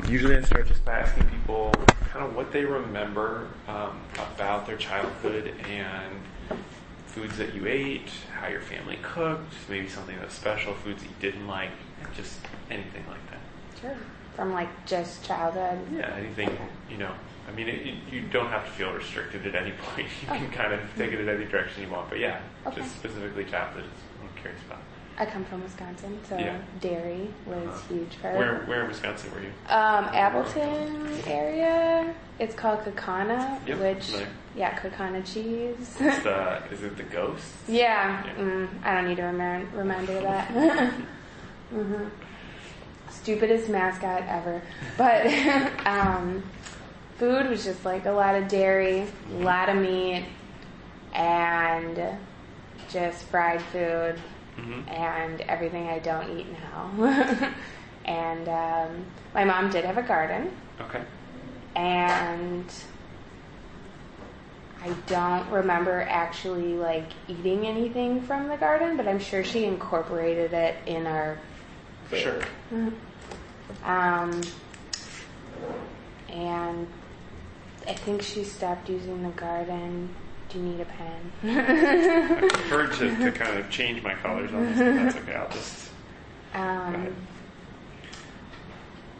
Usually I start just by asking people kind of what they remember about their childhood and foods that you ate, how your family cooked, maybe something that was special, foods that you didn't like, just anything like that. Sure. From like just childhood? Yeah, anything, I mean, you don't have to feel restricted at any point. You can kind of take it in any direction you want. But yeah, just specifically childhood is what I'm curious about. I come from Wisconsin, so dairy was huge for it. Where in Wisconsin were you? Appleton area. It's called Kaukauna, Kaukauna cheese. Is it the ghost? Yeah. I don't need to reminder that. Mm-hmm. Stupidest mascot ever. But food was just like a lot of dairy, a lot of meat, and just fried food. Mm-hmm. And everything I don't eat now. And my mom did have a garden. Okay. And I don't remember actually like eating anything from the garden, but I'm sure she incorporated it in our food. Sure. And I think she stopped using the garden. Do you need a pen? I prefer to kind of change my colors on this, but that's okay. I'll just...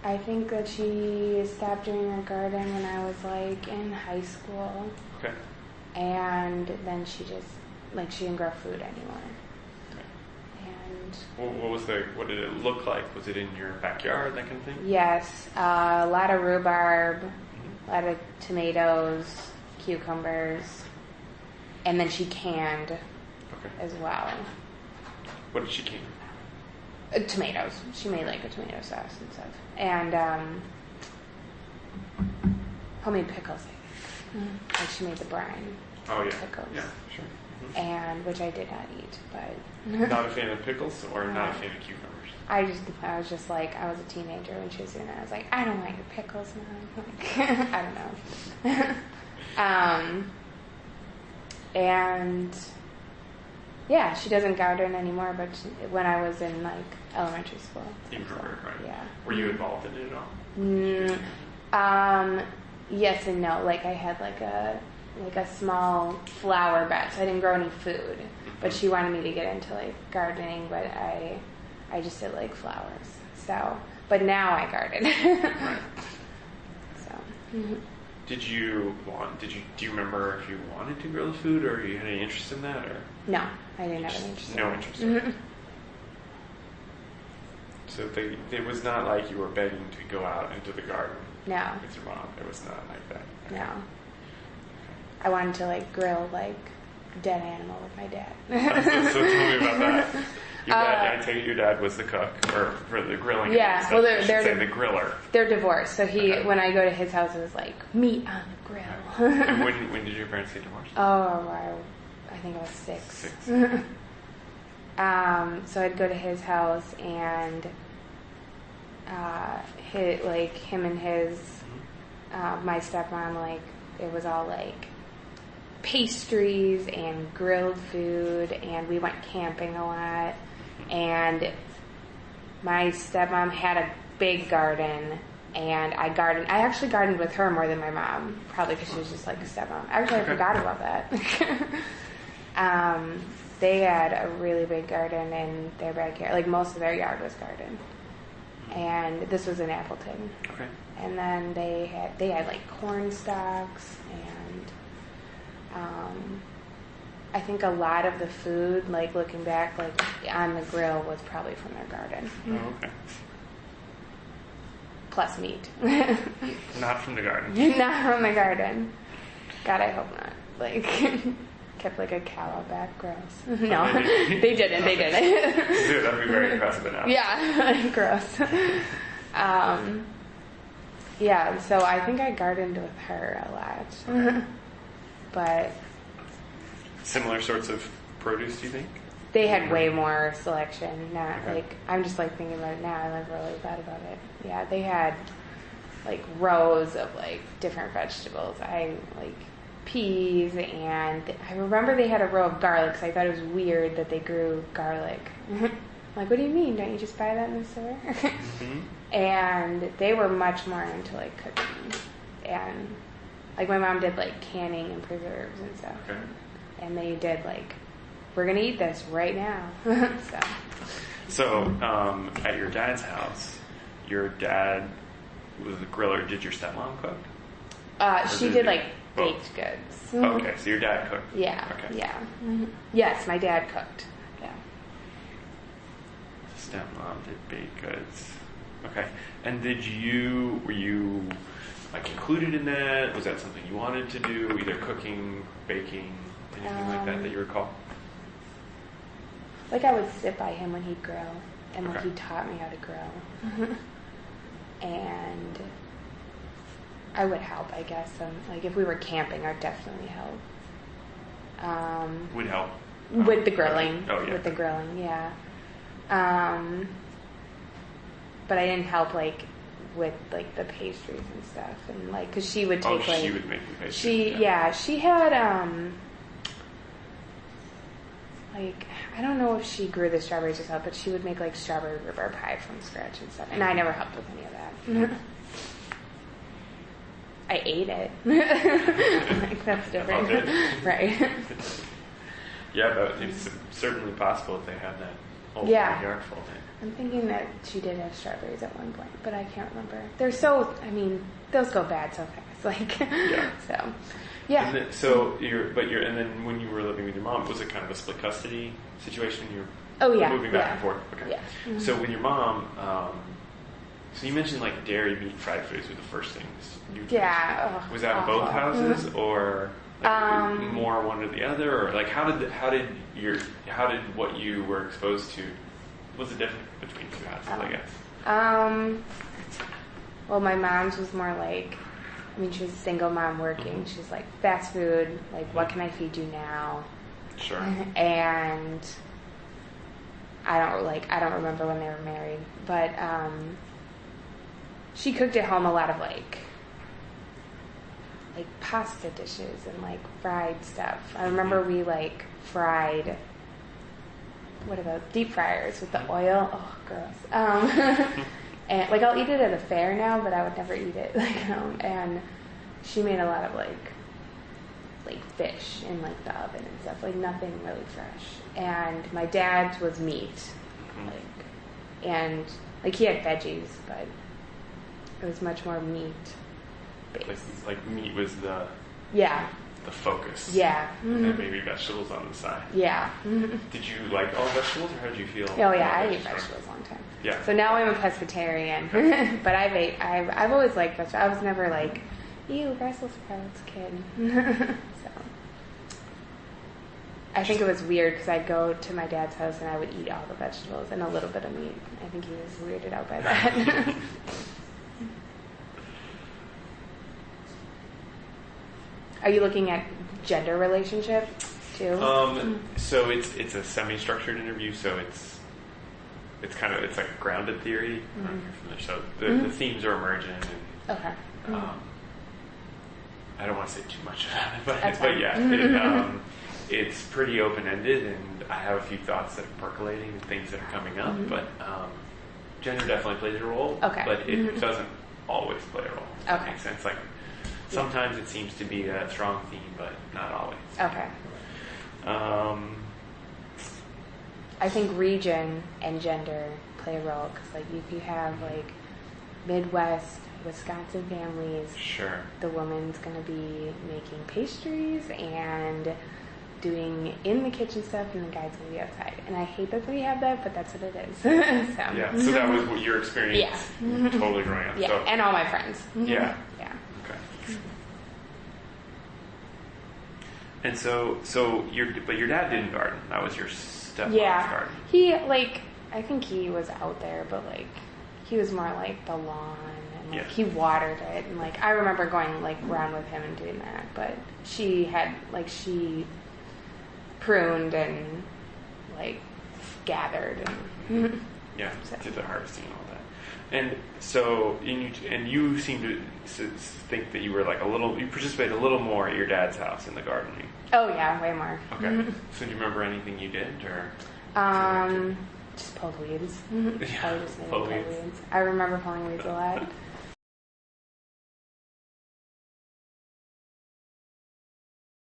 I think that she stopped doing her garden when I was like in high school. Okay. And then she just, she didn't grow food anymore. Okay. And... what did it look like? Was it in your backyard, that kind of thing? Yes. A lot of rhubarb, a lot of tomatoes, cucumbers. And then she canned as well. What did she can? Tomatoes. She made like a tomato sauce and stuff. And homemade pickles, I think. Like she made the brine. Oh, yeah. Pickles. Yeah, sure. Mm-hmm. And which I did not eat, but... Not a fan of pickles or not a fan of cucumbers? I was just like, I was a teenager when she was doing that. I was like, I don't like your pickles now. I don't know. And yeah, she doesn't garden anymore, but when I was in elementary school. You remember, right? Yeah. Were you involved in it at all? Yes and no. I had a small flower bed, so I didn't grow any food. Mm-hmm. But she wanted me to get into gardening, but I just did flowers. So, but now I garden. Right. So. Mm-hmm. Do you remember if you wanted to grow the food, or you had any interest in that, or? No, I didn't have any interest. No interest in it. So it was not like you were begging to go out into the garden. No. With your mom. It was not like that. Okay. No. I wanted to grill dead animal with my dad. So tell me about that. Your dad, I take it your dad was the cook, or for the grilling. Yeah, well, they're the griller. They're divorced, so when I go to his house, it was meat on the grill. And when did your parents get divorced? Oh, I think I was 6. So I'd go to his house, and him and his my stepmom, it was all pastries and grilled food, and we went camping a lot. And my stepmom had a big garden, and I actually gardened with her more than my mom, probably because she was just a stepmom. Actually, I forgot about that. They had a really big garden in their backyard. Most of their yard was garden. And this was in Appleton. Okay. And then they had corn stalks, and I think a lot of the food, looking back, on the grill was probably from their garden. Oh, okay. Plus meat. Not from the garden. Not from the garden. God, I hope not. Kept a cow out back. Gross. No, they didn't. They didn't. Dude, that'd be very impressive enough. Yeah, gross. Yeah, so I think I gardened with her a lot. Okay. But similar sorts of produce, do you think? They had way more selection. Not I'm just thinking about it now. I never really thought about it. Yeah, they had rows of different vegetables. Peas, and I remember they had a row of garlic, because I thought it was weird that they grew garlic. What do you mean? Don't you just buy that in the store? Mm-hmm. And they were much more into like cooking, and like my mom did like canning and preserves and stuff. Okay. And they did like, we're gonna eat this right now. So at your dad's house, your dad was a griller. Did your stepmom cook? She did like both? baked goods. Okay, so your dad cooked. Yeah. Okay. Yeah. Yes, my dad cooked. Yeah. Stepmom did baked goods. Okay. And were you like included in that? Was that something you wanted to do? Either cooking, baking, anything like that you recall? Like I would sit by him when he'd grill, and like Okay. he taught me how to grill. And I would help, I guess. Like if we were camping, I'd definitely help. Would help. With the grilling. Oh, yeah. With the grilling, yeah. But I didn't help like with like the pastries and stuff, and like because she would take like she would make the pastries. She had like I don't know if she grew the strawberries herself, but she would make like strawberry rhubarb pie from scratch and stuff, and I never helped with any of that. I ate it. Like that's different, right? Yeah, but it's certainly possible if they had that whole Yeah. yard full thing. I'm thinking that she did have strawberries at one point, but I can't remember. They're so, I mean, those go bad so fast. Like, Yeah. So, yeah. And then, and then when you were living with your mom, was it kind of a split custody situation? You Oh, yeah. were moving back yeah. and forth? Okay. Yeah. Mm-hmm. So with your mom, so you mentioned like dairy, meat, fried foods were the first things you did. Yeah. Oh, Was that in awful. both houses, or like more one or the other, or like how did what you were exposed to? Was it different between two houses? I guess. Well, my mom's was more like, I mean, she was a single mom working. Mm-hmm. She's like fast food. Like, what can I feed you now? Sure. And I don't remember when they were married, but she cooked at home a lot of like pasta dishes and like fried stuff. I remember we like fried, what are those, deep fryers with the oil. Oh, gross. And like I'll eat it at a fair now, but I would never eat it. And she made a lot of like fish in like the oven and stuff, like nothing really fresh. And my dad's was meat, and he had veggies, but it was much more meat based. Like meat was the focus. Yeah. And then maybe vegetables on the side. Yeah. Did you like all vegetables, or how did you feel? Oh yeah, I ate vegetables a long time. Yeah. So now I'm a pescatarian, but I've always liked vegetables. I was never like, ew, Brussels sprouts, kid. So I think it was weird because I'd go to my dad's house and I would eat all the vegetables and a little bit of meat. I think he was weirded out by that. Are you looking at gender relationship too? So it's a semi-structured interview, so it's like a grounded theory. So the themes are emergent, and Okay. I don't want to say too much about it, That's but fine. yeah, it's pretty open-ended, and I have a few thoughts that are percolating and things that are coming up. But gender definitely plays a role. Okay. But it doesn't always play a role. If that Okay. makes sense. Like sometimes it seems to be a strong theme, but not always. Okay. I think region and gender play a role because, like, if you have like Midwest Wisconsin families, Sure. the woman's going to be making pastries and doing in the kitchen stuff, and the guy's going to be outside. And I hate that we have that, but that's what it is. So. Yeah. So that was what your experience. Yeah. Totally growing up. Yeah, So, and all my friends. Yeah. Yeah. Okay. And so your dad didn't garden. That was your stepmom's Yeah. garden. He, like, I think he was out there, but, like, he was more like the lawn, and like, Yeah. he watered it, and like, I remember going like around with him and doing that, but she pruned and like gathered and Yeah, did the harvesting and all that. And so, you seem to think that you were like you participated a little more at your dad's house in the gardening. oh yeah, way more. Okay. So do you remember anything you did, or? Just pulled weeds. Yeah, Probably just made pull pull weeds. weeds. I remember pulling weeds a lot.